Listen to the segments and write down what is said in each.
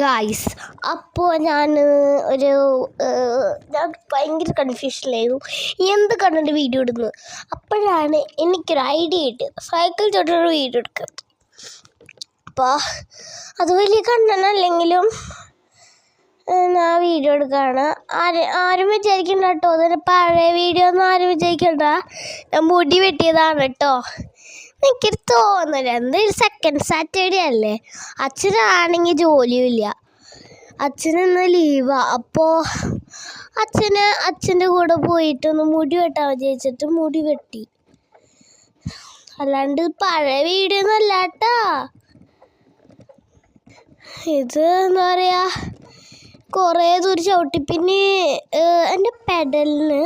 Guys, അപ്പോൾ ഞാൻ ഭയങ്കര കൺഫ്യൂഷനിലായിരുന്നു എന്ത് കണ്ടിട്ട് വീഡിയോ ഇടുന്നു. അപ്പോഴാണ് എനിക്കൊരു ഐഡിയ കിട്ടിയത്, സൈക്കിൾ ചവിട്ടുന്ന വീഡിയോ എടുക്കുന്നത്. അപ്പോൾ അത് വലിയ കണ്ണനല്ലെങ്കിലും ഞാൻ വീഡിയോ എടുക്കുകയാണ്. ആരും വിചാരിക്കണ്ട കേട്ടോ, അതിന് പഴയ വീഡിയോ ഒന്നും ആരും വിചാരിക്കണ്ട. ഞാൻ മുടി വെട്ടിയതാണ് കേട്ടോ. എനിക്കൊരു തോന്നില്ല, എന്തൊരു സെക്കൻഡ് സാറ്റർഡേ അല്ലേ, അച്ഛനാണെങ്കിൽ ജോലിയുമില്ല, അച്ഛനിന്ന് ലീവാ. അപ്പോൾ അച്ഛൻ്റെ കൂടെ പോയിട്ടൊന്ന് മുടി വെട്ടാൻ വിചാരിച്ചിട്ട് മുടി വെട്ടി. അല്ലാണ്ട് പഴയ വീഡിയോ ഒന്നും അല്ല കേട്ടോ. ഇത് എന്താ പറയുക, കുറേ ദൂരം ചവിട്ടി. പിന്നെ എൻ്റെ പെഡലിന്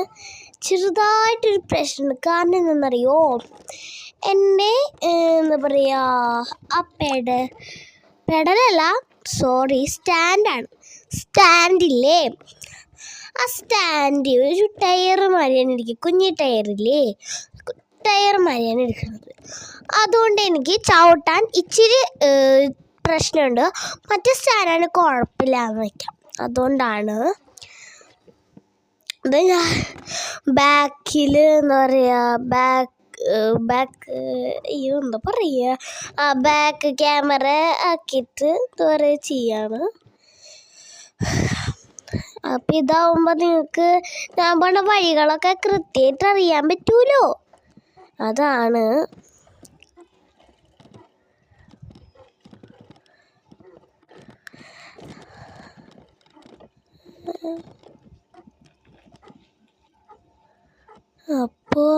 ചെറുതായിട്ടൊരു പ്രശ്നമുണ്ട്. കാരണം എന്താണെന്നറിയോ, എൻ്റെ എന്താ പറയുക, ആ പെഡലല്ല സ്റ്റാൻഡാണ്. സ്റ്റാൻഡില്ലേ, ആ സ്റ്റാൻഡ് ഒരു ടയർ മാതിരിയാണ് ഇരിക്കുക, കുഞ്ഞി ടയറില്ലേ, ടയർ മാതിരിയാണ് ഇരിക്കുന്നത്. അതുകൊണ്ട് എനിക്ക് ചവിട്ടാൻ ഇച്ചിരി പ്രശ്നമുണ്ട്. മറ്റേ സ്റ്റാൻഡാണ് കുഴപ്പമില്ലാന്ന് വയ്ക്കാം. അതുകൊണ്ടാണ് ഇത് ഞാൻ ബാക്കിൽ എന്താ പറയുക, എന്താ പറയുക, ബാക്ക് ക്യാമറ ആക്കിയിട്ട് എന്താ പറയുക ചെയ്യാണ്. അപ്പം ഇതാവുമ്പോൾ നിങ്ങൾക്ക് ഞാൻ പറഞ്ഞ വഴികളൊക്കെ കൃത്യമായിട്ട് അറിയാൻ പറ്റുമല്ലോ. അതാണ് അപ്പോൾ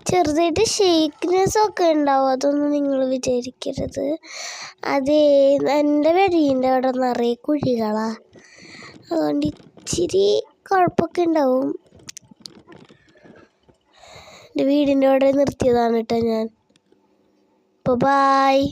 ചെറുതായിട്ട് ഷേക്ക്നെസ്സൊക്കെ ഉണ്ടാവും, അതൊന്നും നിങ്ങൾ വിചാരിക്കരുത്. അതേ, എൻ്റെ വെടീൻ്റെ അവിടെ നിറയെ കുഴികളാണ്, അതുകൊണ്ട് ഇച്ചിരി കുഴപ്പമൊക്കെ ഉണ്ടാവും. എൻ്റെ വീടിൻ്റെ അവിടെ നിർത്തിയതാണ് കേട്ടോ ഞാൻ. അപ്പോൾ ബായ്.